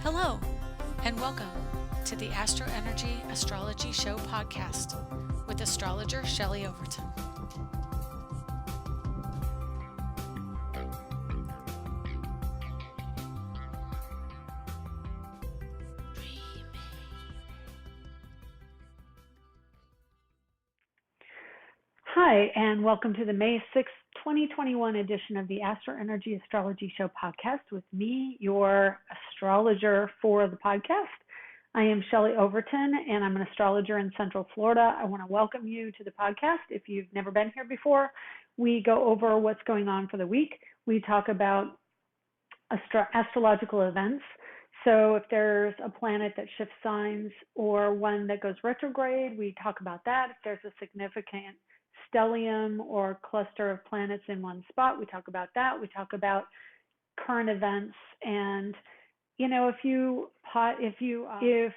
Hello, and welcome to the AstroEnergy Astrology Show podcast with Astrologer Shelley Overton. Hi, and welcome to the May 6th, 2021 edition of the AstroEnergy Astrology Show podcast with me, your astrologer for the podcast. I am Shelley Overton, and I'm an astrologer in Central Florida. I want to welcome you to the podcast. If you've never been here before, we go over what's going on for the week. We talk about astrological events. So if there's a planet that shifts signs or one that goes retrograde, we talk about that. If there's a significant stellium or cluster of planets in one spot, we talk about that. We talk about current events, and if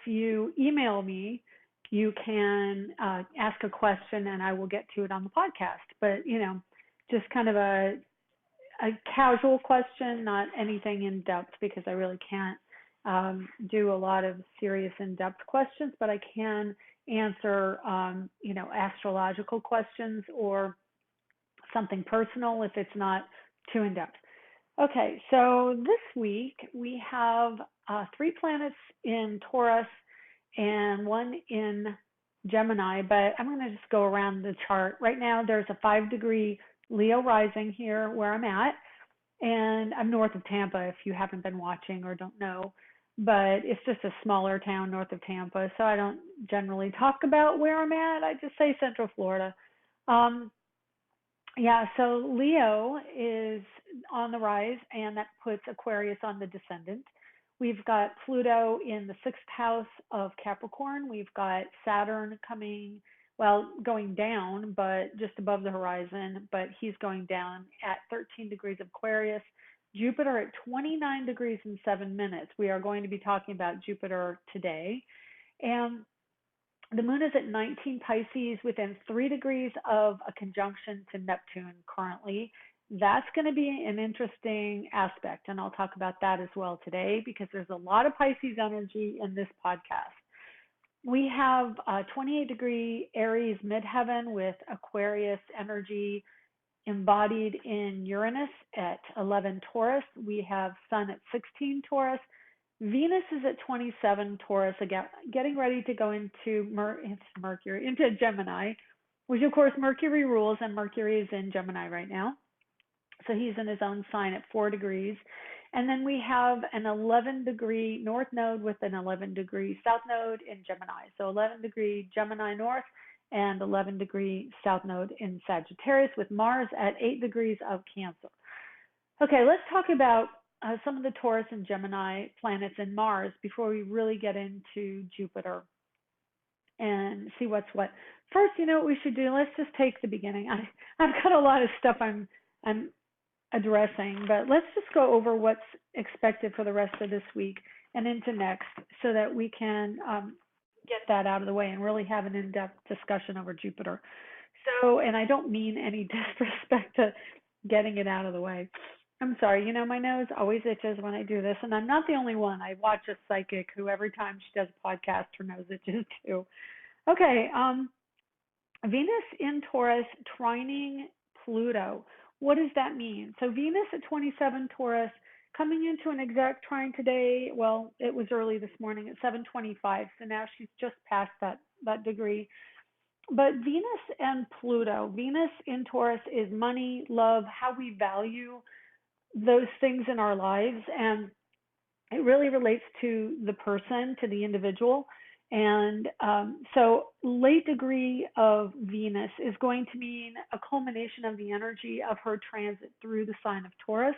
you email me, you can ask a question and I will get to it on the podcast. But just kind of a casual question, not anything in depth, because I really can't do a lot of serious in-depth questions, but I can answer astrological questions or something personal if it's not too in-depth. Okay, so this week we have 3 planets in Taurus and 1 in Gemini, but I'm going to just go around the chart. Right now there's a 5-degree Leo rising here where I'm at, and I'm north of Tampa if you haven't been watching or don't know. But it's just a smaller town north of Tampa, so I don't generally talk about where I'm at. I just say Central Florida. So Leo is on the rise, and that puts Aquarius on the descendant. We've got Pluto in the 6th house of Capricorn. We've got Saturn going down, but just above the horizon, but he's going down at 13 degrees of Aquarius. Jupiter at 29 degrees and 7 minutes. We are going to be talking about Jupiter today. And the moon is at 19 Pisces within 3 degrees of a conjunction to Neptune currently. That's going to be an interesting aspect, and I'll talk about that as well today because there's a lot of Pisces energy in this podcast. We have 28-degree Aries midheaven with Aquarius energy embodied in Uranus at 11 Taurus. We have Sun at 16 Taurus. Venus is at 27 Taurus, again, getting ready to go into into Gemini, which of course Mercury rules, and Mercury is in Gemini right now. So he's in his own sign at 4 degrees. And then we have an 11-degree North node with an 11-degree South node in Gemini. So 11-degree Gemini North and 11-degree South node in Sagittarius with Mars at 8 degrees of Cancer. Okay, let's talk about some of the Taurus and Gemini planets and Mars before we really get into Jupiter and see what's what. First, what we should do? Let's just take the beginning. I've got a lot of stuff I'm addressing, but let's just go over what's expected for the rest of this week and into next so that we can get that out of the way and really have an in-depth discussion over Jupiter. So, and I don't mean any disrespect to getting it out of the way. I'm sorry, my nose always itches when I do this, and I'm not the only one. I watch a psychic who every time she does a podcast, her nose itches too. Okay, Venus in Taurus trining Pluto. What does that mean? So Venus at 27 Taurus, coming into an exact trine today. Well, it was early this morning at 7:25, so now she's just past that degree. But Venus and Pluto, Venus in Taurus is money, love, how we value those things in our lives, and it really relates to the person, to the individual. And so late degree of Venus is going to mean a culmination of the energy of her transit through the sign of Taurus.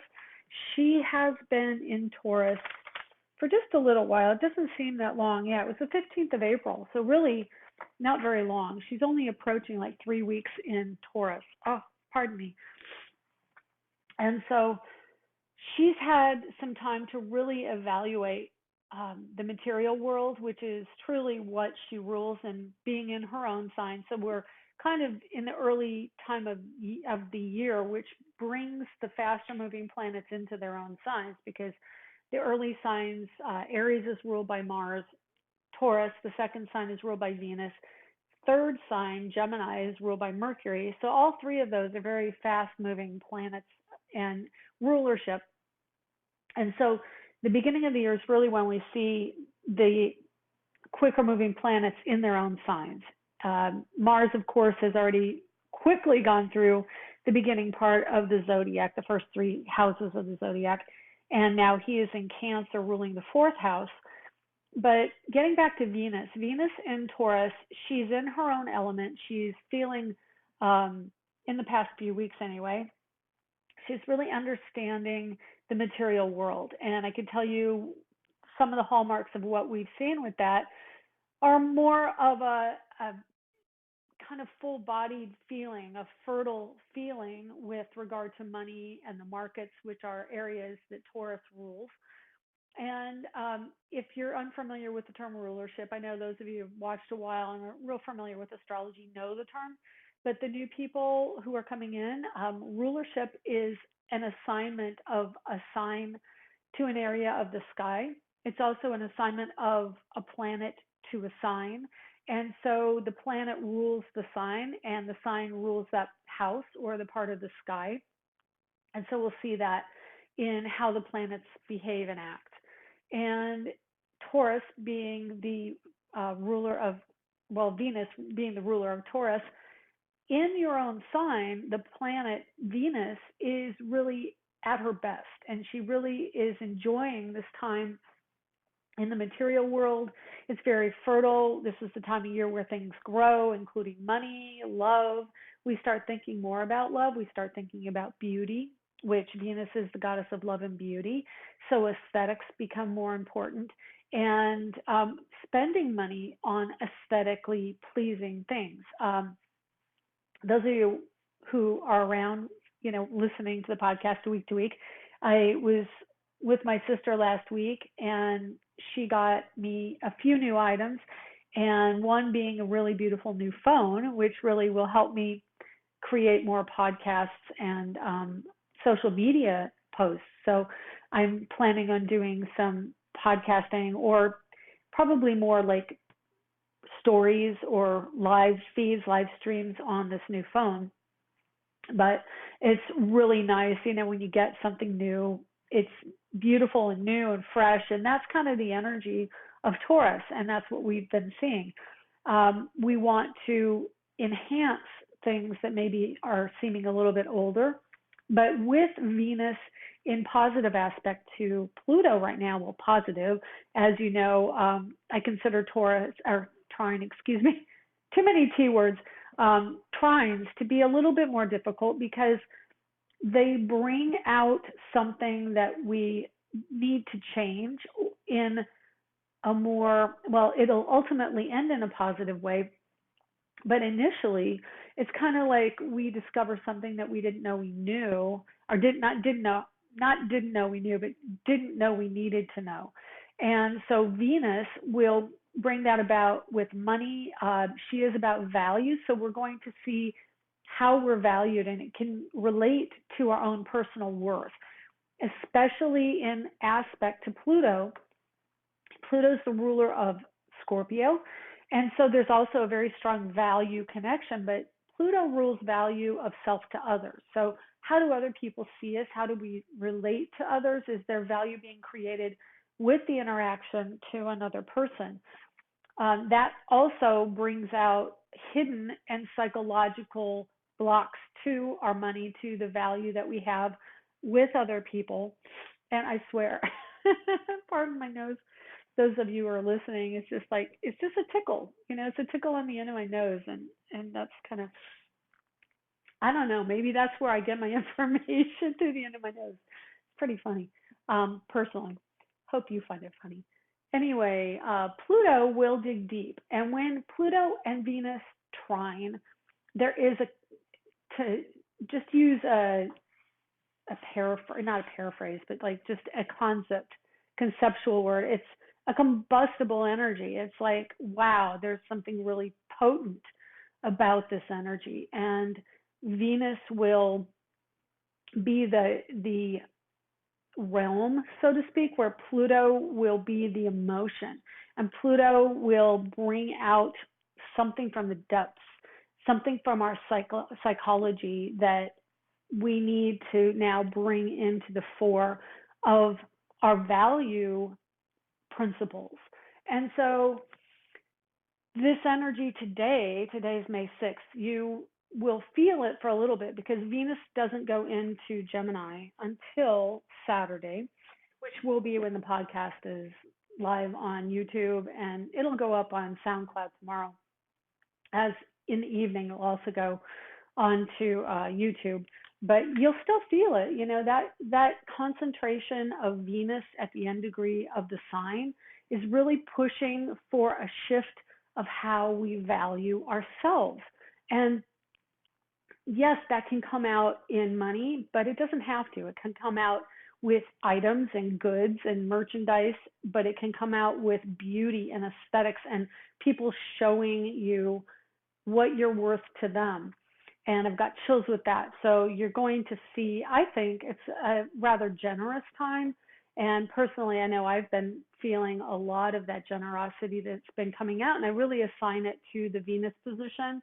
She has been in Taurus for just a little while. It doesn't seem that long. Yeah, it was the 15th of April, so really not very long. She's only approaching like 3 weeks in Taurus. Oh, pardon me. And so she's had some time to really evaluate the material world, which is truly what she rules, and being in her own sign. So we're kind of in the early time of the year, which brings the faster moving planets into their own signs, because the early signs, Aries is ruled by Mars. Taurus, the second sign, is ruled by Venus. Third sign, Gemini, is ruled by Mercury. So all three of those are very fast-moving planets and rulership. And so the beginning of the year is really when we see the quicker moving planets in their own signs. Mars, of course, has already quickly gone through the beginning part of the zodiac, the first three houses of the zodiac, and now he is in Cancer ruling the fourth house. But getting back to Venus, Venus in Taurus, she's in her own element. She's feeling, in the past few weeks anyway, she's really understanding the material world. And I can tell you some of the hallmarks of what we've seen with that are more of a kind of full-bodied feeling, a fertile feeling with regard to money and the markets, which are areas that Taurus rules. And if you're unfamiliar with the term rulership, I know those of you who've watched a while and are real familiar with astrology know the term, but the new people who are coming in, rulership is an assignment of a sign to an area of the sky. It's also an assignment of a planet to a sign. And so the planet rules the sign, and the sign rules that house or the part of the sky. And so we'll see that in how the planets behave and act. And Taurus being the ruler of, well, Venus being the ruler of Taurus, in your own sign, the planet Venus is really at her best, and she really is enjoying this time in the material world. It's very fertile. This is the time of year where things grow, including money, love. We start thinking more about love. We start thinking about beauty, which Venus is the goddess of love and beauty. So aesthetics become more important, and spending money on aesthetically pleasing things. Those of you who are around, listening to the podcast week to week, I was with my sister last week, and she got me a few new items, and one being a really beautiful new phone, which really will help me create more podcasts and social media posts. So I'm planning on doing some podcasting, or probably more like stories or live feeds, live streams on this new phone. But it's really nice, when you get something new, it's beautiful and new and fresh, and that's kind of the energy of Taurus, and that's what we've been seeing. We want to enhance things that maybe are seeming a little bit older, but with Venus in positive aspect to Pluto right now, well, positive, as you know, I consider too many T words, trines to be a little bit more difficult, because they bring out something that we need to change in a more, well, it'll ultimately end in a positive way. But initially, it's kind of like we discover something that we didn't know we knew, or didn't know we knew, but didn't know we needed to know. And so Venus will bring that about with money. She is about value, so we're going to see how we're valued, and it can relate to our own personal worth, especially in aspect to Pluto. Pluto's the ruler of Scorpio, and so there's also a very strong value connection, but Pluto rules value of self to others. So how do other people see us? How do we relate to others? Is there value being created with the interaction to another person? That also brings out hidden and psychological blocks to our money, to the value that we have with other people. And I swear, pardon my nose, those of you who are listening, it's just a tickle, it's a tickle on the end of my nose. And that's kind of, I don't know, maybe that's where I get my information, through the end of my nose. It's pretty funny, personally. Hope you find it funny. Anyway, Pluto will dig deep. And when Pluto and Venus trine, there is to just use a paraphrase, not a paraphrase, but like just a conceptual word. It's a combustible energy. It's like, wow, there's something really potent about this energy. And Venus will be the realm, so to speak, where Pluto will be the emotion. And Pluto will bring out something from the depths, something from our psychology that we need to now bring into the fore of our value principles. And so this energy today's May 6th, you will feel it for a little bit because Venus doesn't go into Gemini until Saturday, which will be when the podcast is live on YouTube, and it'll go up on SoundCloud tomorrow. As in the evening, it'll also go onto YouTube. But you'll still feel it, that concentration of Venus at the end degree of the sign is really pushing for a shift of how we value ourselves. And yes, that can come out in money, but it doesn't have to. It can come out with items and goods and merchandise, but it can come out with beauty and aesthetics and people showing you what you're worth to them. And I've got chills with that. So you're going to see, I think it's a rather generous time. And personally, I know I've been feeling a lot of that generosity that's been coming out, and I really assign it to the Venus position,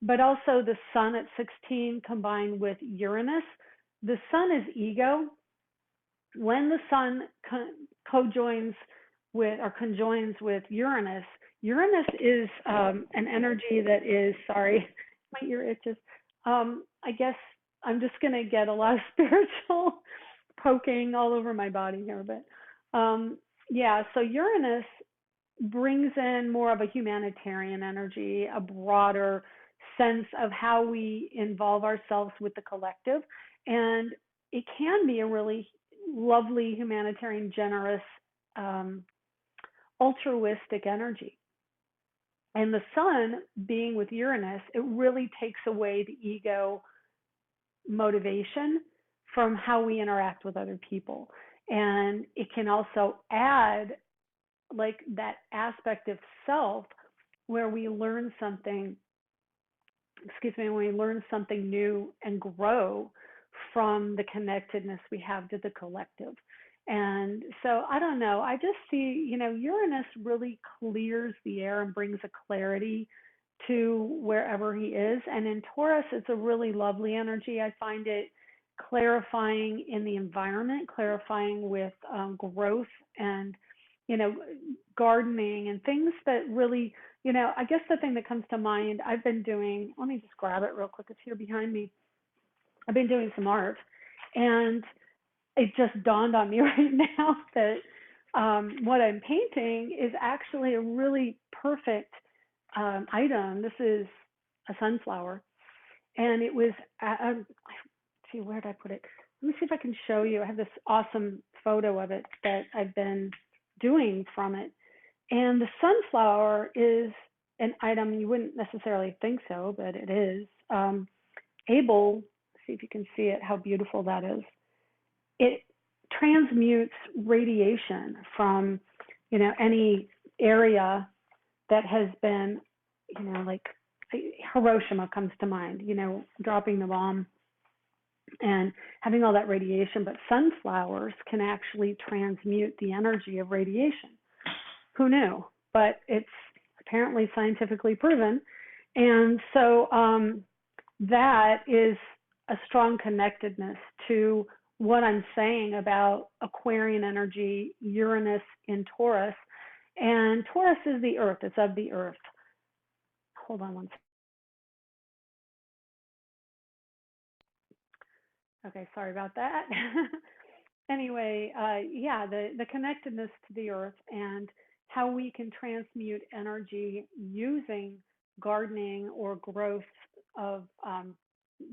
but also the Sun at 16 combined with Uranus. The Sun is ego. When the Sun conjoins with Uranus, Uranus is an energy that is, sorry, my ear itches. I guess I'm just going to get a lot of spiritual poking all over my body here, but so Uranus brings in more of a humanitarian energy, a broader sense of how we involve ourselves with the collective, and it can be a really lovely, humanitarian, generous, altruistic energy. And the Sun being with Uranus, it really takes away the ego motivation from how we interact with other people. And it can also add like that aspect of self where we learn something, when we learn something new and grow from the connectedness we have to the collective. And so I don't know, I just see, Uranus really clears the air and brings a clarity to wherever he is. And in Taurus, it's a really lovely energy. I find it clarifying in the environment, clarifying with growth and, gardening and things that really, I guess the thing that comes to mind, I've been doing, let me just grab it real quick. It's here behind me. I've been doing some art, and it just dawned on me right now that what I'm painting is actually a really perfect item. This is a sunflower, and it was, let's see, where did I put it? Let me see if I can show you. I have this awesome photo of it that I've been doing from it. And the sunflower is an item, you wouldn't necessarily think so, but it is able, see if you can see it, how beautiful that is. It transmutes radiation from, any area that has been, like Hiroshima comes to mind, dropping the bomb and having all that radiation. But sunflowers can actually transmute the energy of radiation. Who knew? But it's apparently scientifically proven. And so that is a strong connectedness to what I'm saying about Aquarian energy, Uranus in Taurus. And Taurus is the earth. It's of the earth. Hold on one second. Okay, sorry about that. Anyway, the connectedness to the earth and how we can transmute energy using gardening or growth of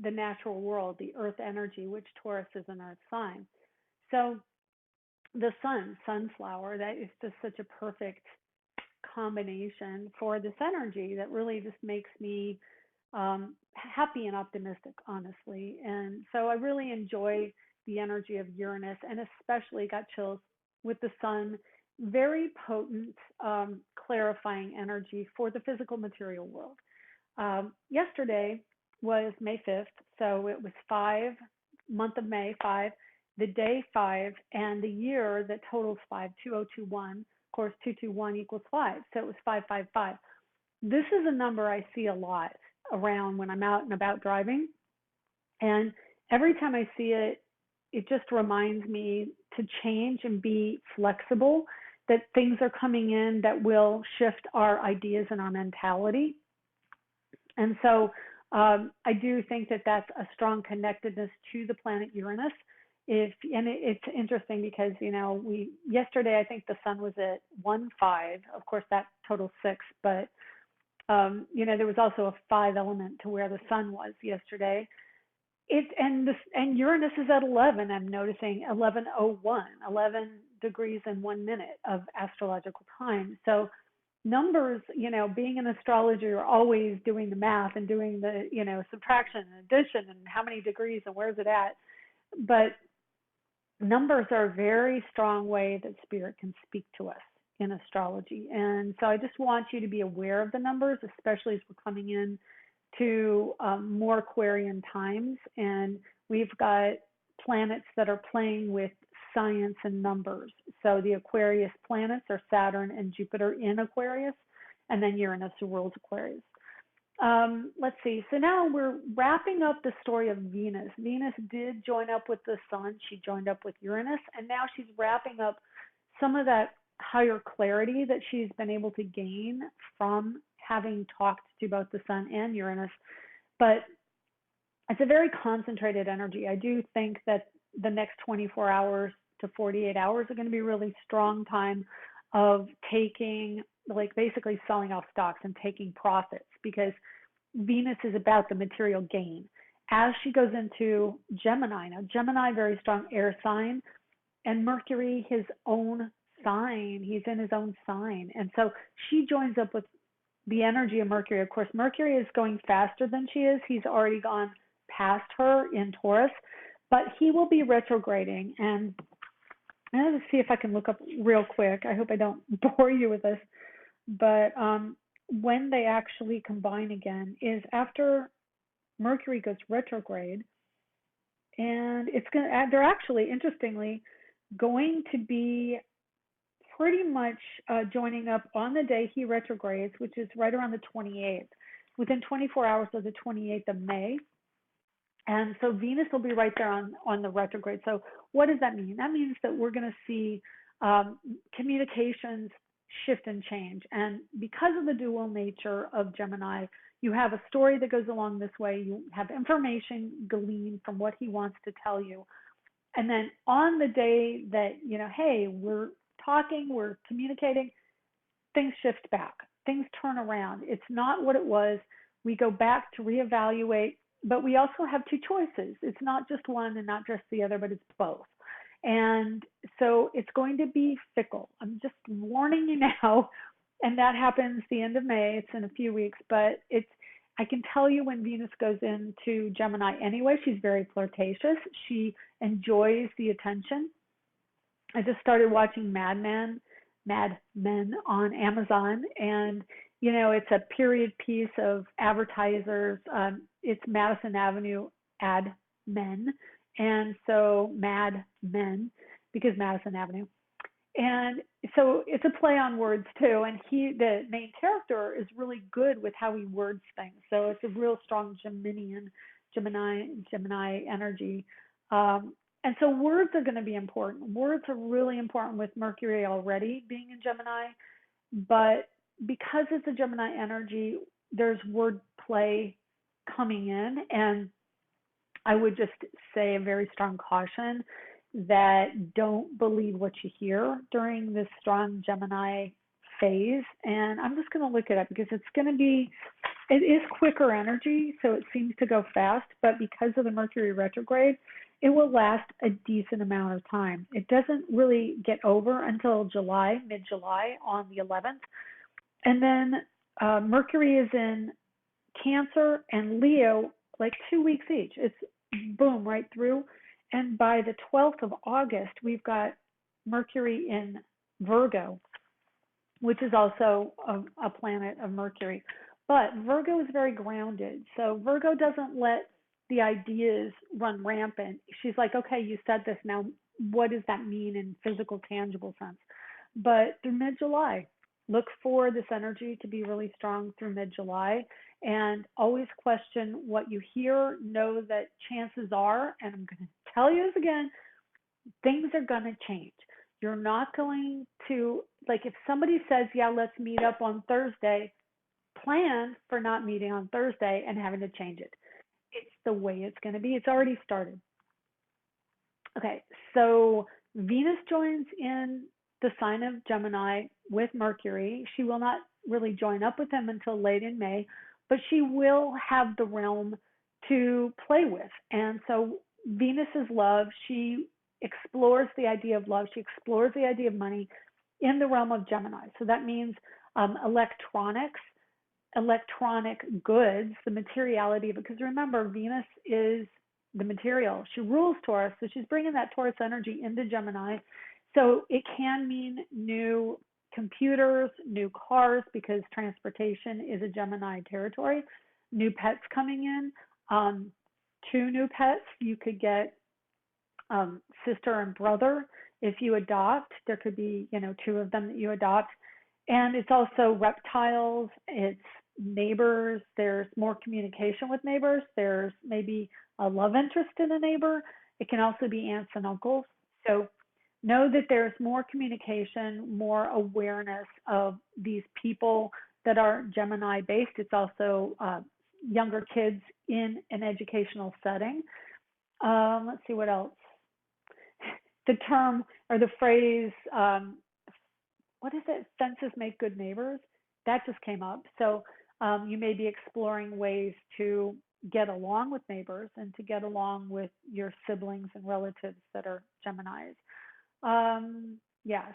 the natural world, the earth energy, which Taurus is an earth sign. So the sunflower, that is just such a perfect combination for this energy that really just makes me happy and optimistic, honestly. And so I really enjoy the energy of Uranus, and especially got chills with the Sun. Very potent, clarifying energy for the physical material world. Yesterday was May 5th, so it was month of May, 5. the day 5, and the year that totals 5, 2021. Of course, 221 equals 5, so it was 555. This is a number I see a lot around when I'm out and about driving. And every time I see it, it just reminds me to change and be flexible, that things are coming in that will shift our ideas and our mentality. And so I do think that that's a strong connectedness to the planet Uranus. It's interesting because, yesterday I think the sun was at 1.5. Of course, that totals 6, but there was also a 5 element to where the sun was yesterday. And Uranus is at 11. I'm noticing 11:01, 11 degrees and 1 minute of astrological time. So numbers, being an astrologer, you're always doing the math and doing the, subtraction and addition and how many degrees and where's it at. But numbers are a very strong way that spirit can speak to us in astrology. And so I just want you to be aware of the numbers, especially as we're coming in to more Aquarian times. And we've got planets that are playing with science and numbers. So the Aquarius planets are Saturn and Jupiter in Aquarius, and then Uranus, who rules Aquarius. Let's see. So now we're wrapping up the story of Venus. Venus did join up with the sun. She joined up with Uranus, and now she's wrapping up some of that higher clarity that she's been able to gain from having talked to both the sun and Uranus. But it's a very concentrated energy. I do think that the next 24 hours to 48 hours are going to be really strong time of taking, basically selling off stocks and taking profits, because Venus is about the material gain. As she goes into Gemini, now Gemini, very strong air sign, and Mercury, his own sign, he's in his own sign. And so she joins up with the energy of Mercury. Of course, Mercury is going faster than she is. He's already gone past her in Taurus, but he will be retrograding. And I'm going to see if I can look up real quick. I hope I don't bore you with this. But when they actually combine again is after Mercury goes retrograde. And they're actually, interestingly, going to be pretty much joining up on the day he retrogrades, which is right around the 28th, within 24 hours of the 28th of May. And so Venus will be right there on the retrograde. So what does that mean? That means that we're going to see communications shift and change. And because of the dual nature of Gemini, you have a story that goes along this way. You have information gleaned from what he wants to tell you. And then on the day that, hey, we're talking, we're communicating, things shift back. Things turn around. It's not what it was. We go back to reevaluate, but we also have two choices. It's not just one and not just the other, but it's both. And so it's going to be fickle. I'm just warning you now. And that happens the end of May. It's in a few weeks, but I can tell you when Venus goes into Gemini anyway, she's very flirtatious. She enjoys the attention. I just started watching Mad Men on Amazon, and it's a period piece of advertisers. It's Madison Avenue ad men, and so Mad Men, because Madison Avenue. And so it's a play on words too, and the main character is really good with how he words things. So it's a real strong Gemini energy. And so words are going to be important. Words are really important with Mercury already being in Gemini, but because it's a Gemini energy, there's word play coming in, and I would just say a very strong caution that don't believe what you hear during this strong Gemini phase. And I'm just going to look it up because it is quicker energy, so it seems to go fast, but because of the Mercury retrograde, it will last a decent amount of time. It doesn't really get over until mid-July on the 11th. And then Mercury is in Cancer and Leo, 2 weeks each. It's boom, right through. And by the 12th of August, we've got Mercury in Virgo, which is also a planet of Mercury. But Virgo is very grounded. So Virgo doesn't let the ideas run rampant. She's like, okay, you said this, now what does that mean in physical, tangible sense? But through mid-July, look for this energy to be really strong through mid-July, and always question what you hear. Know that chances are, and I'm going to tell you this again, things are going to change. You're not going to, like, if somebody says, yeah, let's meet up on Thursday, plan for not meeting on Thursday and having to change it. It's the way it's going to be. It's already started. Okay, so Venus joins in the sign of Gemini with Mercury. She will not really join up with him until late in May, but she will have the realm to play with. And so Venus is love. She explores the idea of love. She explores the idea of money in the realm of Gemini. So that means electronics, electronic goods, the materiality of it. Because remember, Venus is the material. She rules Taurus, so she's bringing that Taurus energy into Gemini. So it can mean new computers, new cars, because transportation is a Gemini territory, new pets coming in, 2 new pets. You could get sister and brother if you adopt. There could be, 2 of them that you adopt. And it's also reptiles, it's neighbors. There's more communication with neighbors. There's maybe a love interest in a neighbor. It can also be aunts and uncles. So know that there's more communication, more awareness of these people that are Gemini based. It's also younger kids in an educational setting. Let's see what else. The term or the phrase, what is it? Fences make good neighbors. That just came up. So you may be exploring ways to get along with neighbors and to get along with your siblings and relatives that are Geminis.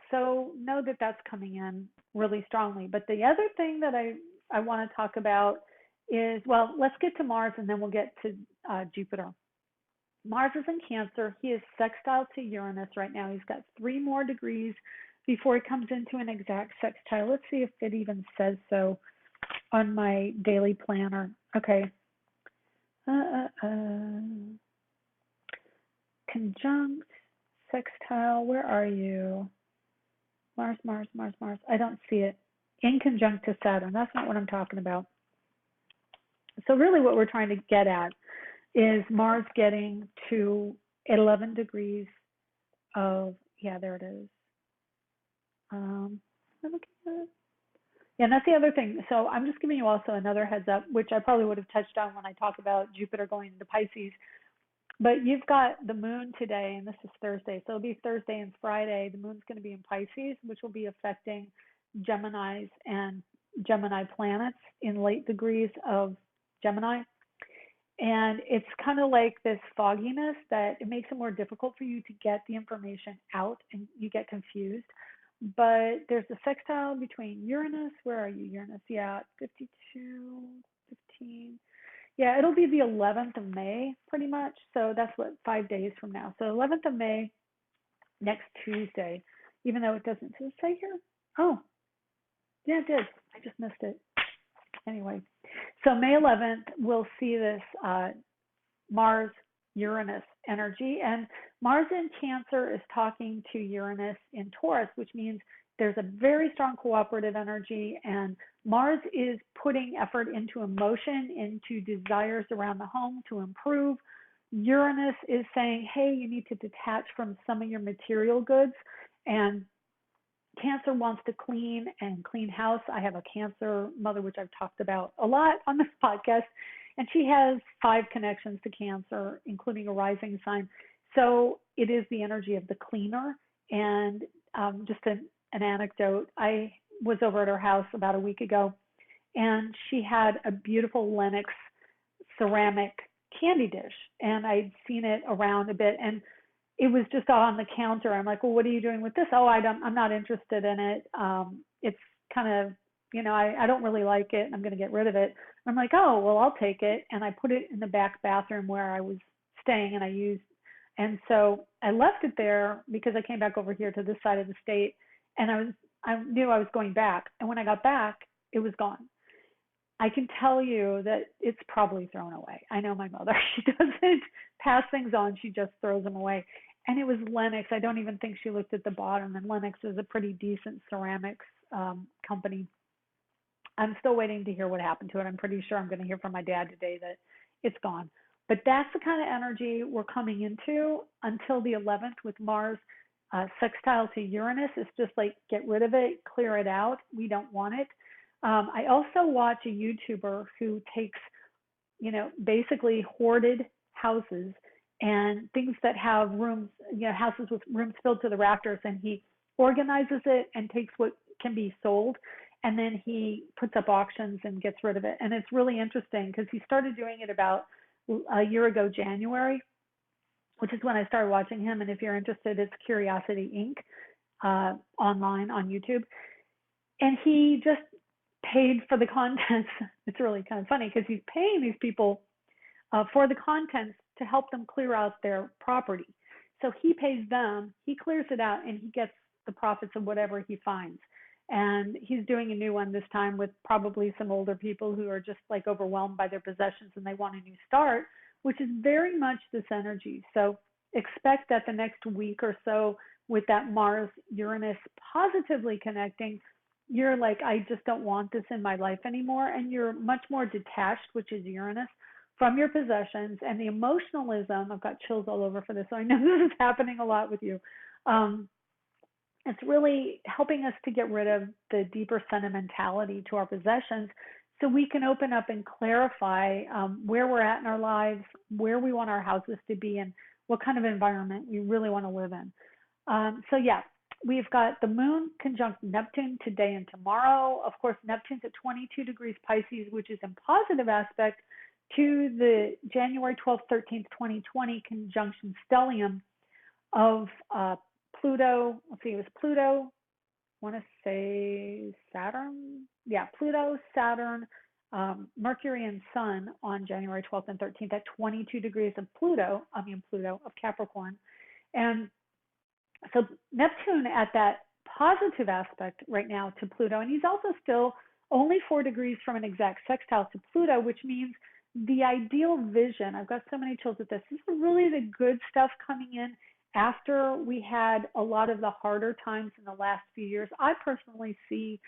So know that that's coming in really strongly. But the other thing that I want to talk about is, well, let's get to Mars and then we'll get to Jupiter. Mars is in Cancer. He is sextile to Uranus right now. He's got 3 more degrees before he comes into an exact sextile. Let's see if it even says so on my daily planner. Okay. Conjunct, sextile, where are you? Mars. I don't see it. In conjunct to Saturn. That's not what I'm talking about. So really what we're trying to get at is Mars getting to 11 degrees of, there it is. And that's the other thing. So I'm just giving you also another heads up, which I probably would have touched on when I talk about Jupiter going into Pisces. But you've got the moon today, and this is Thursday. So it'll be Thursday and Friday. The moon's going to be in Pisces, which will be affecting Geminis and Gemini planets in late degrees of Gemini. And it's kind of like this fogginess that it makes it more difficult for you to get the information out and you get confused. But there's a sextile between Uranus. Where are you, Uranus? 52, 15. Yeah, it'll be the 11th of May, pretty much. So that's 5 days from now. So 11th of May, next Tuesday, even though it doesn't say here. Oh, yeah, it did. I just missed it. Anyway, so May 11th, we'll see this Mars-Uranus energy. And Mars in Cancer is talking to Uranus in Taurus, which means there's a very strong cooperative energy, and Mars is putting effort into emotion, into desires around the home to improve. Uranus is saying, hey, you need to detach from some of your material goods, and Cancer wants to clean and clean house. I have a Cancer mother, which I've talked about a lot on this podcast, and she has 5 connections to Cancer, including a rising sign. So it is the energy of the cleaner. And just an anecdote, I was over at her house about a week ago, and she had a beautiful Lenox ceramic candy dish, and I'd seen it around a bit, and it was just on the counter. I'm like, well, what are you doing with this? Oh, I'm not interested in it. It's kind of, I don't really like it, and I'm going to get rid of it. I'm like, oh, well, I'll take it. And I put it in the back bathroom where I was staying, and so I left it there because I came back over here to this side of the state, and I knew I was going back. And when I got back, it was gone. I can tell you that it's probably thrown away. I know my mother. She doesn't pass things on. She just throws them away. And it was Lennox. I don't even think she looked at the bottom. And Lennox is a pretty decent ceramics company. I'm still waiting to hear what happened to it. I'm pretty sure I'm going to hear from my dad today that it's gone. But that's the kind of energy we're coming into until the 11th with Mars sextile to Uranus. It's just like get rid of it, clear it out. We don't want it. I also watch a YouTuber who takes, basically hoarded houses and things that have rooms, houses with rooms filled to the rafters, and he organizes it and takes what can be sold, and then he puts up auctions and gets rid of it. And it's really interesting because he started doing it about a year ago, January, which is when I started watching him. And if you're interested, it's Curiosity Inc. Online on YouTube. And he just paid for the contents. It's really kind of funny because he's paying these people for the contents to help them clear out their property. So he pays them, he clears it out, and he gets the profits of whatever he finds. And he's doing a new one this time with probably some older people who are just like overwhelmed by their possessions and they want a new start, which is very much this energy. So expect that the next week or so, with that Mars Uranus positively connecting, you're like, I just don't want this in my life anymore. And you're much more detached, which is Uranus, from your possessions. And the emotionalism, I've got chills all over for this, so I know this is happening a lot with you. It's really helping us to get rid of the deeper sentimentality to our possessions so we can open up and clarify where we're at in our lives, where we want our houses to be, and what kind of environment we really want to live in. We've got the moon conjunct Neptune today and tomorrow. Of course, Neptune's at 22 degrees Pisces, which is in positive aspect to the January 12th, 13th, 2020 conjunction stellium of Pluto. Let's see, it was Pluto. I want to say Saturn. Yeah, Pluto, Saturn, Mercury, and Sun on January 12th and 13th at 22 degrees of Pluto of Capricorn. And so Neptune at that positive aspect right now to Pluto, and he's also still only 4 degrees from an exact sextile to Pluto, which means the ideal vision. I've got so many chills at this. This is really the good stuff coming in after we had a lot of the harder times in the last few years. I personally see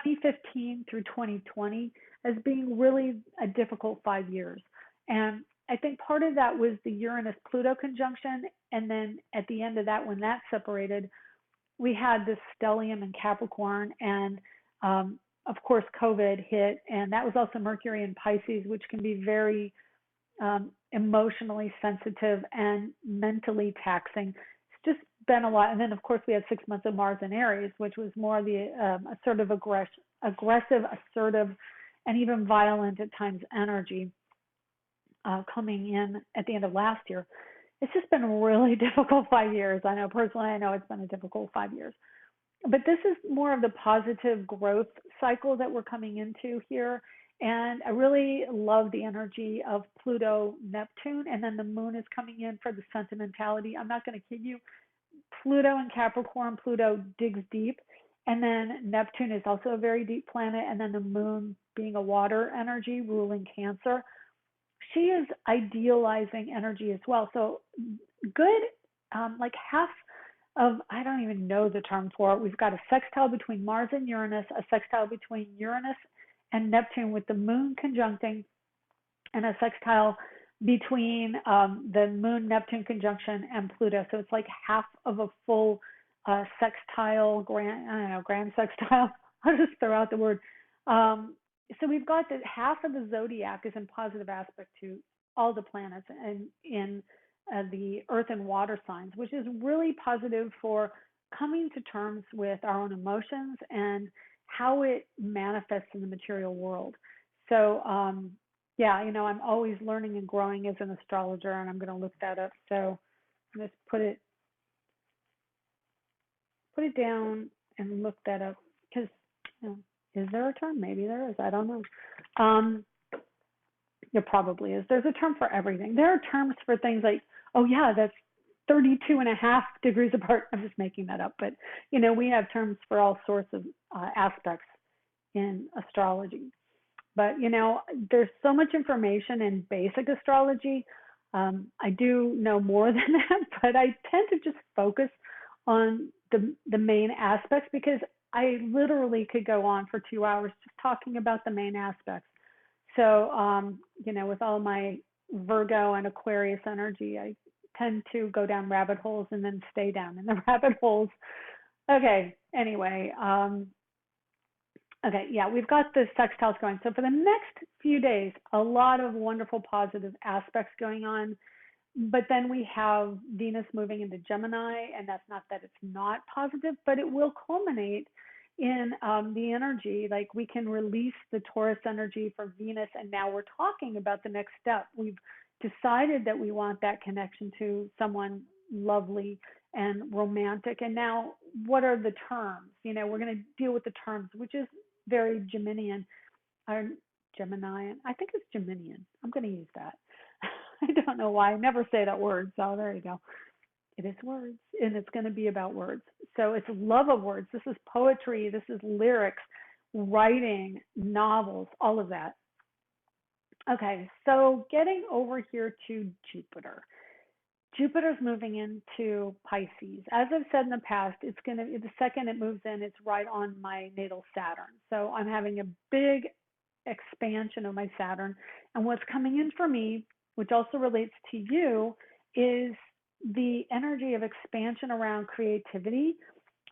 2015 through 2020 as being really a difficult 5 years. And I think part of that was the Uranus-Pluto conjunction. And then at the end of that, when that separated, we had this stellium in Capricorn. And of course, COVID hit. And that was also Mercury in Pisces, which can be very emotionally sensitive and mentally taxing. It's just been a lot. And then, of course, we had 6 months of Mars in Aries, which was more the assertive, assertive, and even violent at times energy coming in at the end of last year. It's just been a really difficult 5 years. I know personally, it's been a difficult 5 years. But this is more of the positive growth cycle that we're coming into here. And I really love the energy of Pluto, Neptune, and then the moon is coming in for the sentimentality. I'm not going to kid you. Pluto and Capricorn, Pluto digs deep. And then Neptune is also a very deep planet. And then the moon being a water energy ruling Cancer. She is idealizing energy as well. So good, like half of, I don't even know the term for it. We've got a sextile between Mars and Uranus, a sextile between Uranus and Neptune with the moon conjuncting, and a sextile between the moon-Neptune conjunction and Pluto. So it's like half of a full sextile, grand sextile. I'll just throw out the word. So we've got that half of the zodiac is in positive aspect to all the planets and in the earth and water signs, which is really positive for coming to terms with our own emotions and how it manifests in the material world. So, I'm always learning and growing as an astrologer, and I'm going to look that up. So let's put it down and look that up, because is there a term? Maybe there is. I don't know. There probably is. There's a term for everything. There are terms for things like, oh yeah, that's 32.5 degrees apart. I'm just making that up. But, we have terms for all sorts of aspects in astrology. But, there's so much information in basic astrology. I do know more than that, but I tend to just focus on the main aspects because I literally could go on for 2 hours just talking about the main aspects. So, with all my Virgo and Aquarius energy, I tend to go down rabbit holes and then stay down in the rabbit holes. Okay, anyway, okay, yeah, we've got the sextiles going. So for the next few days, a lot of wonderful positive aspects going on. But then we have Venus moving into Gemini, and that's not that it's not positive, but it will culminate in the energy. Like we can release the Taurus energy from Venus, and now we're talking about the next step. We've decided that we want that connection to someone lovely and romantic. And now, what are the terms? We're going to deal with the terms, which is very Geminian, or Geminian. I think it's Geminian. I'm going to use that. I don't know why. I never say that word. So there you go. It is words, and it's going to be about words. So it's love of words. This is poetry. This is lyrics, writing, novels, all of that. Okay, so getting over here to Jupiter. Jupiter's moving into Pisces. As I've said in the past, the second it moves in, it's right on my natal Saturn. So I'm having a big expansion of my Saturn. And what's coming in for me, which also relates to you, is the energy of expansion around creativity,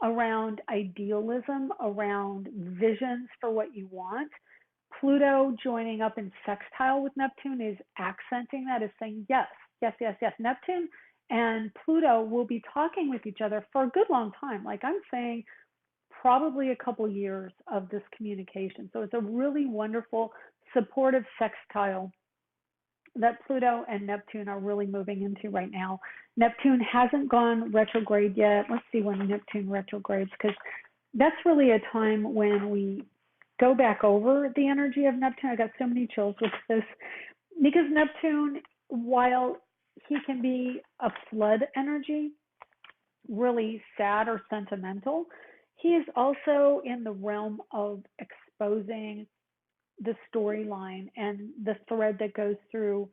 around idealism, around visions for what you want. Pluto joining up in sextile with Neptune is accenting that, is saying yes, yes, yes, yes. Neptune and Pluto will be talking with each other for a good long time. Like I'm saying, probably a couple years of this communication. So it's a really wonderful, supportive sextile that Pluto and Neptune are really moving into right now. Neptune hasn't gone retrograde yet. Let's see when Neptune retrogrades, because that's really a time when we go back over the energy of Neptune. I got so many chills with this, because Neptune, while he can be a flood energy, really sad or sentimental, he is also in the realm of exposing the storyline and the thread that goes through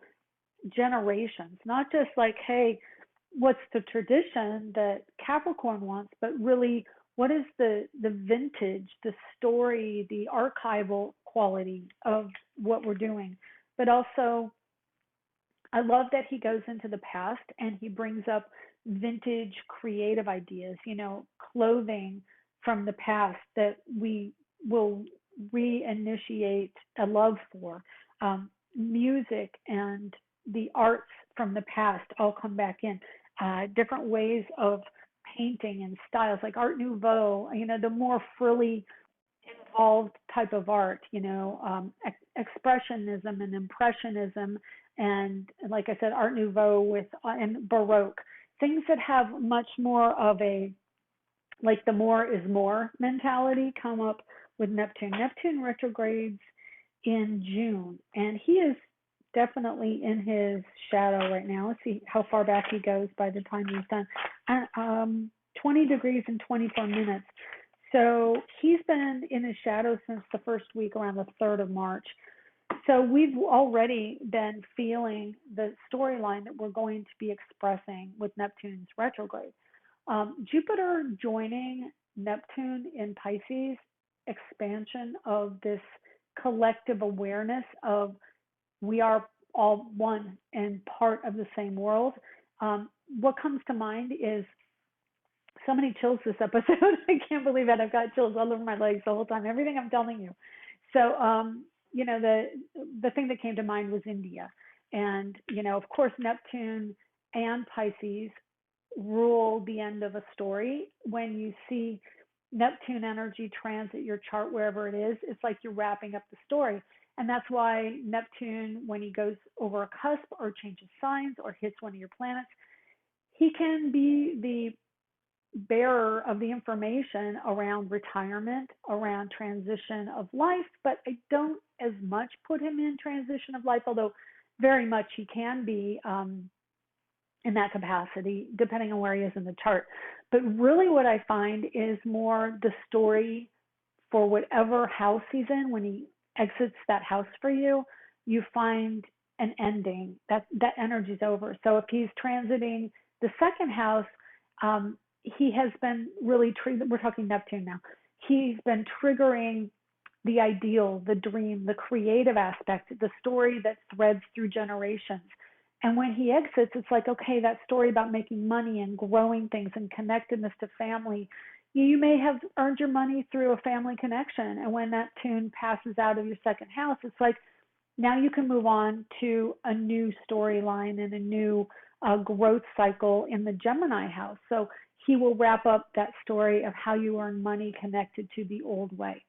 generations. Not just like, hey, what's the tradition that Capricorn wants, but really what is the vintage, the story, the archival quality of what we're doing. But also, I love that he goes into the past and he brings up vintage creative ideas, clothing from the past that we will reinitiate a love for. Music and the arts from the past all come back in. Different ways of painting and styles, like Art Nouveau, the more frilly, involved type of art, expressionism and impressionism, and like I said, Art Nouveau and Baroque, things that have much more of a, like the more is more mentality come up with Neptune. Neptune retrogrades in June, and he is definitely in his shadow right now. Let's see how far back he goes by the time he's done. 20 degrees and 24 minutes. So he's been in his shadow since the first week, around the 3rd of March. So we've already been feeling the storyline that we're going to be expressing with Neptune's retrograde. Jupiter joining Neptune in Pisces, expansion of this collective awareness of we are all one and part of the same world. What comes to mind is so many chills this episode. I can't believe it. I've got chills all over my legs the whole time, everything I'm telling you. So, the thing that came to mind was India. And, of course, Neptune and Pisces rule the end of a story. When you see Neptune energy transit your chart wherever it is, it's like you're wrapping up the story. And that's why Neptune, when he goes over a cusp or changes signs or hits one of your planets, he can be the bearer of the information around retirement, around transition of life, but I don't as much put him in transition of life, although very much he can be in that capacity, depending on where he is in the chart. But really what I find is more the story for whatever house he's in when he exits that house for you, you find an ending. That energy's over. So if he's transiting the second house, he has been really we're talking Neptune now. He's been triggering the ideal, the dream, the creative aspect, the story that threads through generations. And when he exits, it's like, okay, that story about making money and growing things and connectedness to family, you may have earned your money through a family connection. And when that tune passes out of your second house, it's like, now you can move on to a new storyline and a new growth cycle in the Gemini house. So he will wrap up that story of how you earn money connected to the old way.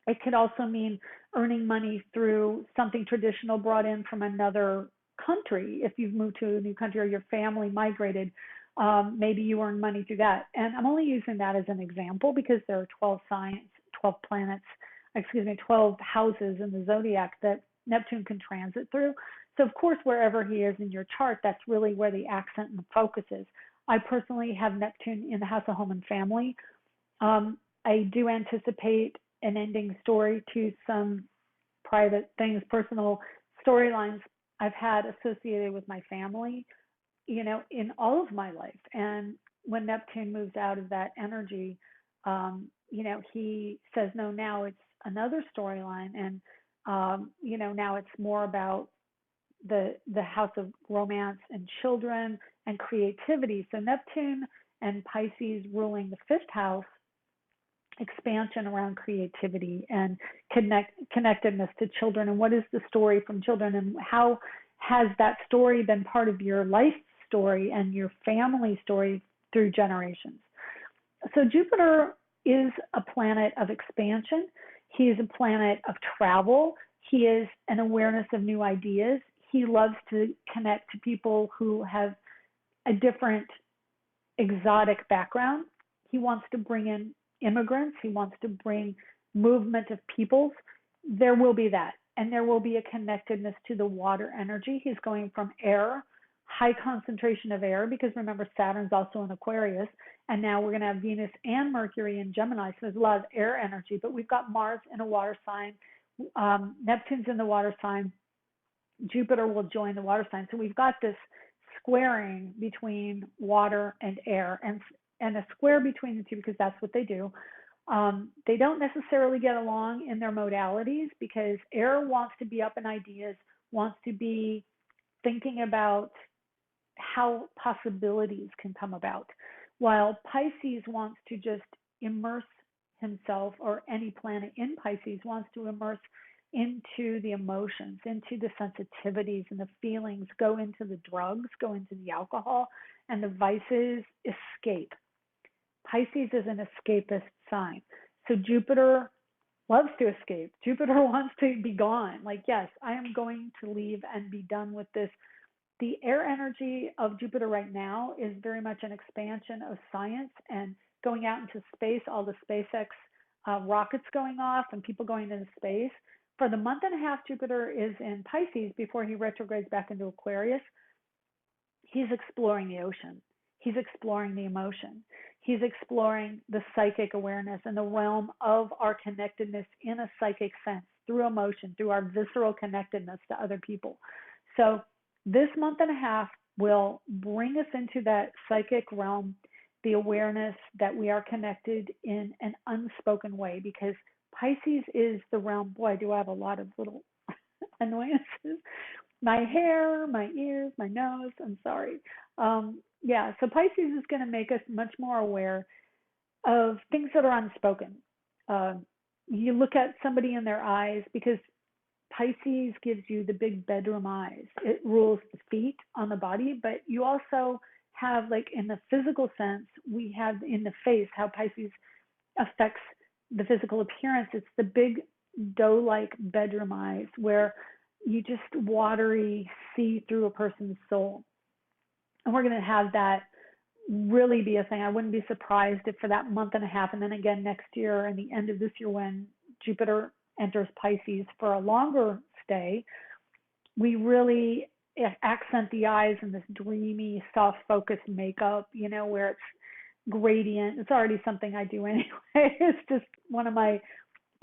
It could also mean earning money through something traditional brought in from another country. If you've moved to a new country or your family migrated, maybe you earn money through that. And I'm only using that as an example because there are 12 signs, 12 planets, 12 houses in the zodiac that Neptune can transit through. So of course, wherever he is in your chart, that's really where the accent and the focus is. I personally have Neptune in the house of home and family. I do anticipate an ending story to some private things, personal storylines I've had associated with my family, in all of my life. And when Neptune moves out of that energy, he says, no, now it's another storyline. And, now it's more about the house of romance and children and creativity. So Neptune and Pisces ruling the fifth house, expansion around creativity and connectedness to children, and what is the story from children, and how has that story been part of your life story and your family story through generations. So Jupiter is a planet of expansion. He is a planet of travel. He is an awareness of new ideas. He loves to connect to people who have a different exotic background. He wants to bring in immigrants. He wants to bring movement of peoples. There will be that. And there will be a connectedness to the water energy. He's going from air, high concentration of air, because remember, Saturn's also in Aquarius. And now we're going to have Venus and Mercury in Gemini. So there's a lot of air energy. But we've got Mars in a water sign. Neptune's in the water sign. Jupiter will join the water sign. So we've got this squaring between water and air, and a square between the two because that's what they do. They don't necessarily get along in their modalities because air wants to be up in ideas, wants to be thinking about how possibilities can come about, while Pisces wants to just immerse himself, or any planet in Pisces wants to immerse into the emotions, into the sensitivities and the feelings, go into the drugs, go into the alcohol and the vices, escape. Pisces is an escapist sign. So Jupiter loves to escape. Jupiter wants to be gone. Like, yes, I am going to leave and be done with this. The air energy of Jupiter right now is very much an expansion of science and going out into space, all the SpaceX rockets going off and people going into space. For the month and a half Jupiter is in Pisces before he retrogrades back into Aquarius, he's exploring the ocean. He's exploring the emotion. He's exploring the psychic awareness and the realm of our connectedness in a psychic sense, through emotion, through our visceral connectedness to other people. So this month and a half will bring us into that psychic realm, the awareness that we are connected in an unspoken way, because Pisces is the realm. Boy, do I have a lot of little annoyances. My hair, my ears, my nose, I'm sorry. So Pisces is going to make us much more aware of things that are unspoken. You look at somebody in their eyes, because Pisces gives you the big bedroom eyes. It rules the feet on the body, but you also have, like in the physical sense, we have in the face how Pisces affects the physical appearance. It's the big doe-like bedroom eyes where you just watery see through a person's soul. And we're going to have that really be a thing. I wouldn't be surprised if for that month and a half, and then again next year and the end of this year when Jupiter enters Pisces for a longer stay, we really accent the eyes in this dreamy, soft focus makeup, where it's gradient. It's already something I do anyway. It's just one of my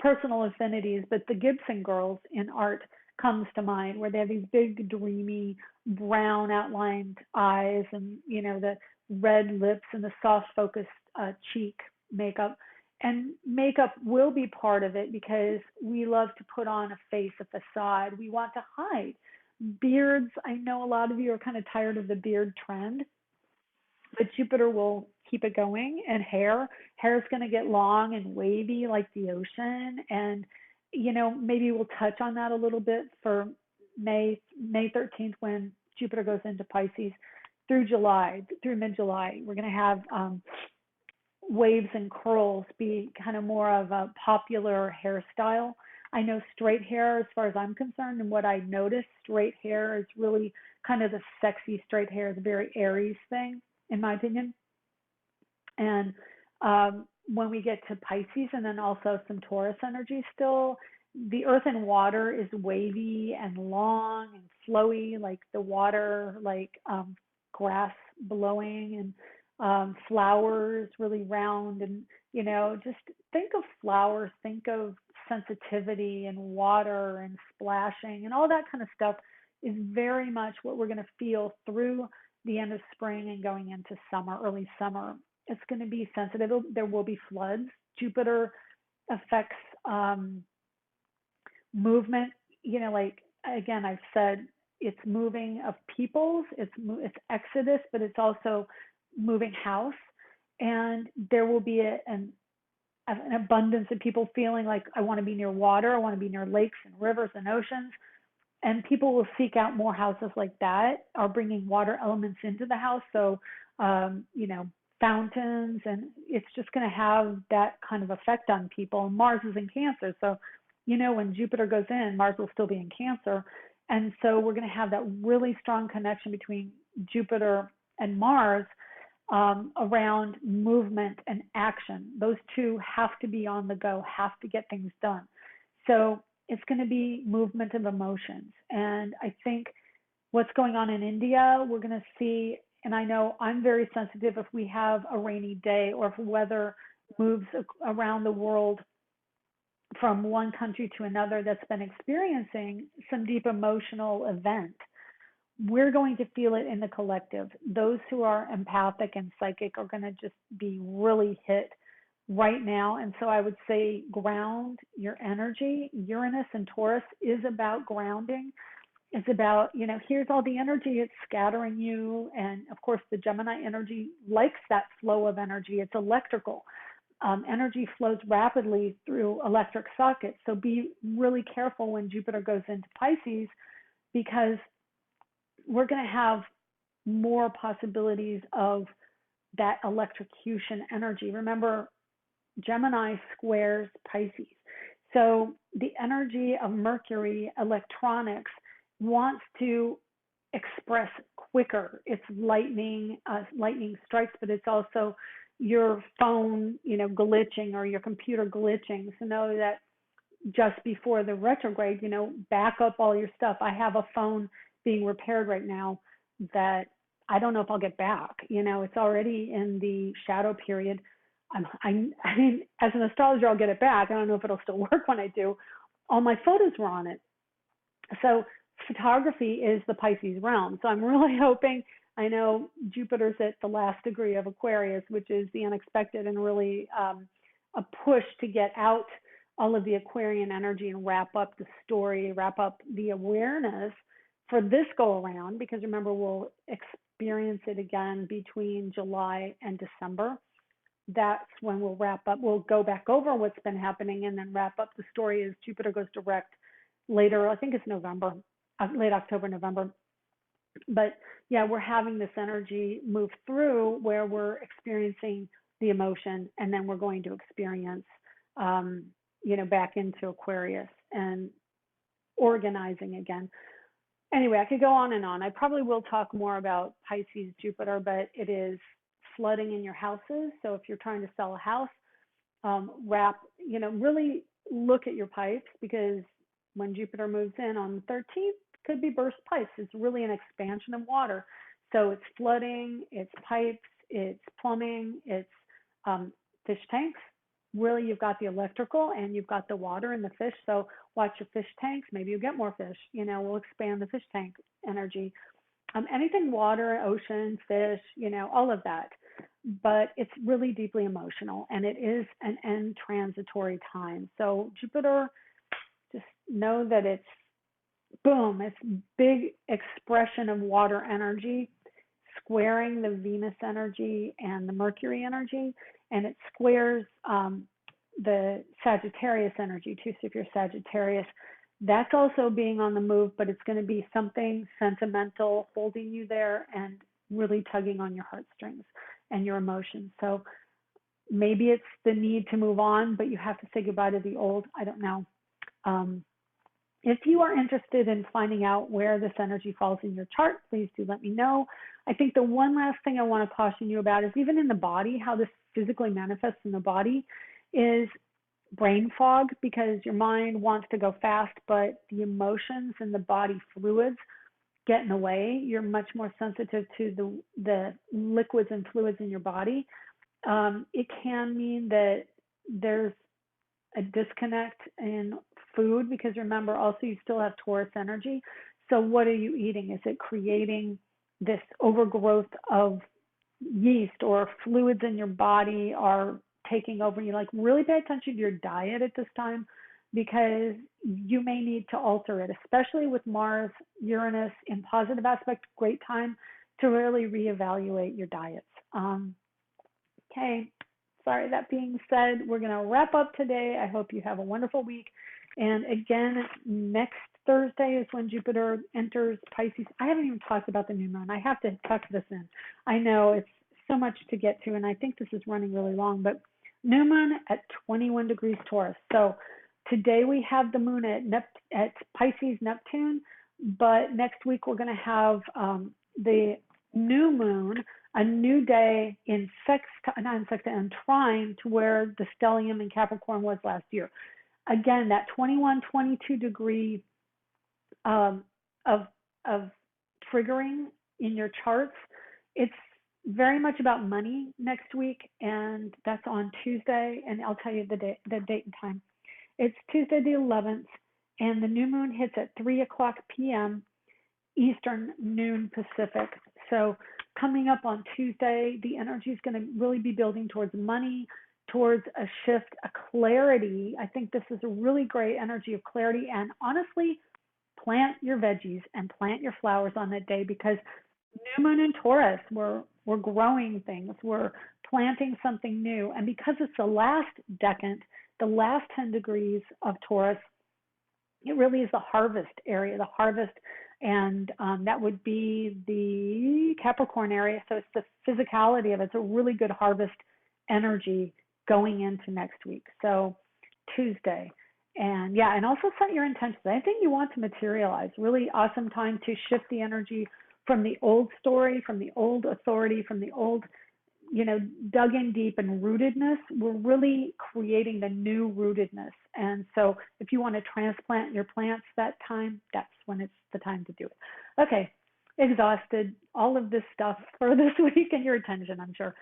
personal affinities, but the Gibson girls in art comes to mind, where they have these big, dreamy, brown outlined eyes, and the red lips and the soft focused cheek makeup. And makeup will be part of it because we love to put on a face, a facade. We want to hide. Beards, I know a lot of you are kind of tired of the beard trend, but Jupiter will keep it going. And hair is going to get long and wavy like the ocean. And, maybe we'll touch on that a little bit for May 13th, when Jupiter goes into Pisces through July, through mid-July. We're going to have waves and curls be kind of more of a popular hairstyle. I know straight hair, as far as I'm concerned, and what I noticed, straight hair is really kind of the sexy straight hair, the very Aries thing, in my opinion. And when we get to Pisces, and then also some Taurus energy still, the earth and water is wavy and long and flowy, like the water, like grass blowing, and flowers really round. And, just think of flowers, think of sensitivity and water and splashing, and all that kind of stuff is very much what we're going to feel through the end of spring and going into summer, early summer. It's going to be sensitive. There will be floods. Jupiter affects movement. Like, again, I've said, it's moving of peoples, it's exodus, but it's also moving house. And there will be an abundance of people feeling like, I want to be near water, I want to be near lakes and rivers and oceans. And people will seek out more houses like that, are bringing water elements into the house. So, fountains, and it's just going to have that kind of effect on people. And Mars is in Cancer. So, when Jupiter goes in, Mars will still be in Cancer. And so we're going to have that really strong connection between Jupiter and Mars around movement and action. Those two have to be on the go, have to get things done. So it's going to be movement of emotions. And I think what's going on in India, we're going to see, and I know I'm very sensitive if we have a rainy day or if weather moves around the world from one country to another that's been experiencing some deep emotional event. We're going to feel it in the collective. Those who are empathic and psychic are going to just be really hit right now. And so I would say ground your energy. Uranus and Taurus is about grounding. It's about, here's all the energy, it's scattering you. And of course, the Gemini energy likes that flow of energy. It's electrical. Energy flows rapidly through electric sockets. So be really careful when Jupiter goes into Pisces, because we're going to have more possibilities of that electrocution energy. Remember, Gemini squares Pisces. So the energy of Mercury, electronics, wants to express quicker. It's lightning strikes, but it's also your phone, glitching, or your computer glitching. So know that just before the retrograde, back up all your stuff. I have a phone being repaired right now that I don't know if I'll get back. It's already in the shadow period. I mean, as an astrologer, I'll get it back. I don't know if it'll still work when I do. All my photos were on it. So photography is the Pisces realm. So I'm really hoping, I know Jupiter's at the last degree of Aquarius, which is the unexpected, and really a push to get out all of the Aquarian energy and wrap up the story, wrap up the awareness for this go around, because remember, we'll experience it again between July and December. That's when we'll wrap up. We'll go back over what's been happening and then wrap up the story as Jupiter goes direct later. I think it's November, late October, November. But yeah, we're having this energy move through where we're experiencing the emotion, and then we're going to experience, back into Aquarius and organizing again. Anyway, I could go on and on. I probably will talk more about Pisces, Jupiter, but it is flooding in your houses. So if you're trying to sell a house, really look at your pipes, because when Jupiter moves in on the 13th, could be burst pipes. It's really an expansion of water. So it's flooding, it's pipes, it's plumbing, it's fish tanks, really you've got the electrical and you've got the water and the fish. So watch your fish tanks. Maybe you'll get more fish. We'll expand the fish tank energy. Anything water, ocean, fish, all of that. But it's really deeply emotional, and it is an end transitory time. So Jupiter, just know that it's boom, it's big expression of water energy, squaring the Venus energy and the Mercury energy, and it squares the Sagittarius energy too. So if you're Sagittarius, that's also being on the move, but it's going to be something sentimental holding you there and really tugging on your heartstrings and your emotions. So maybe it's the need to move on, but you have to say goodbye to the old. I don't know. If you are interested in finding out where this energy falls in your chart, please do let me know. I think the one last thing I want to caution you about is even in the body, how this physically manifests in the body is brain fog, because your mind wants to go fast, but the emotions and the body fluids get in the way. You're much more sensitive to the liquids and fluids in your body. It can mean that there's a disconnect in food, because remember also you still have Taurus energy. So what are you eating? Is it creating this overgrowth of yeast or fluids in your body are taking over? You really pay attention to your diet at this time, because you may need to alter it, especially with Mars, Uranus in positive aspect. Great time to really reevaluate your diets. Okay. Sorry, that being said, we're going to wrap up today. I hope you have a wonderful week. And again, next Thursday is when Jupiter enters Pisces. I haven't even talked about the new moon. I have to tuck this in. I know it's so much to get to, and I think this is running really long, but new moon at 21 degrees Taurus. So today we have the moon at Pisces Neptune, but next week we're going to have the new moon, a new day in trine to where the stellium in Capricorn was last year. Again, that 21, 22 degree of triggering in your charts, it's very much about money next week, and that's on Tuesday, and I'll tell you the date and time. It's Tuesday the 11th, and the new moon hits at 3 o'clock p.m. Eastern, noon Pacific. So coming up on Tuesday, the energy is going to really be building towards money, towards a shift, a clarity. I think this is a really great energy of clarity. And honestly, plant your veggies and plant your flowers on that day, because new moon in Taurus, we're growing things. We're planting something new. And because it's the last decant, the last 10 degrees of Taurus, it really is the harvest area, the harvest. And that would be the Capricorn area. So it's the physicality of it. It's a really good harvest energy going into next week. So Tuesday. And yeah, and also set your intentions. Anything you want to materialize. Really awesome time to shift the energy from the old story, from the old authority, from the old, dug in deep and rootedness. We're really creating the new rootedness. And so if you want to transplant your plants that time, that's when it's the time to do it. Okay, exhausted, all of this stuff for this week and your attention, I'm sure.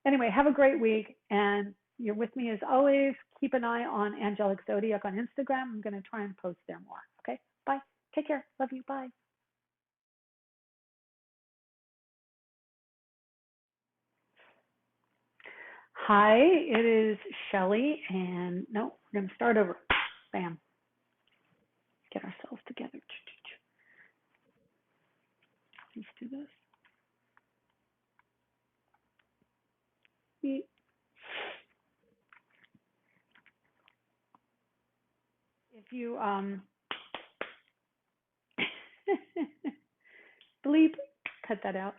Anyway, have a great week, and you're with me as always. Keep an eye on Angelic Zodiac on Instagram. I'm going to try and post there more. Okay, bye. Take care. Love you. Bye. Hi, it is Shelley, and no, we're going to start over. Bam. Get ourselves together. Let's do this. If you bleep, cut that out.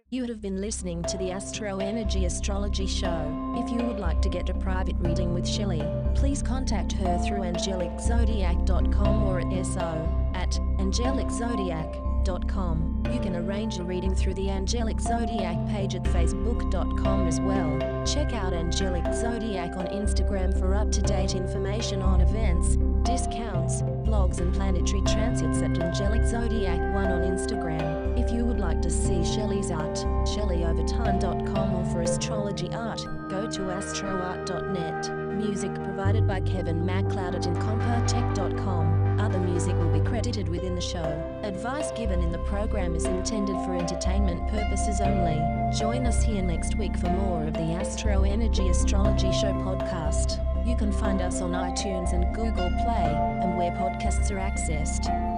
You have been listening to the AstroEnergy Astrology Show. If you would like to get a private reading with Shelley, please contact her through angeliczodiac.com or at so@angeliczodiac.com. You can arrange a reading through the Angelic Zodiac page at facebook.com as well. Check out Angelic Zodiac on Instagram for up-to-date information on events, discounts, blogs and planetary transits at Angelic Zodiac 1 on Instagram. If you would like to see Shelley's art, shelleyoverton.com, or for astrology art, go to astroart.net. Music provided by Kevin MacLeod at incompetech.com. Other music will be credited within the show. Advice given in the program is intended for entertainment purposes only. Join us here next week for more of the AstroEnergy Astrology Show podcast. You can find us on iTunes and Google Play, and where podcasts are accessed.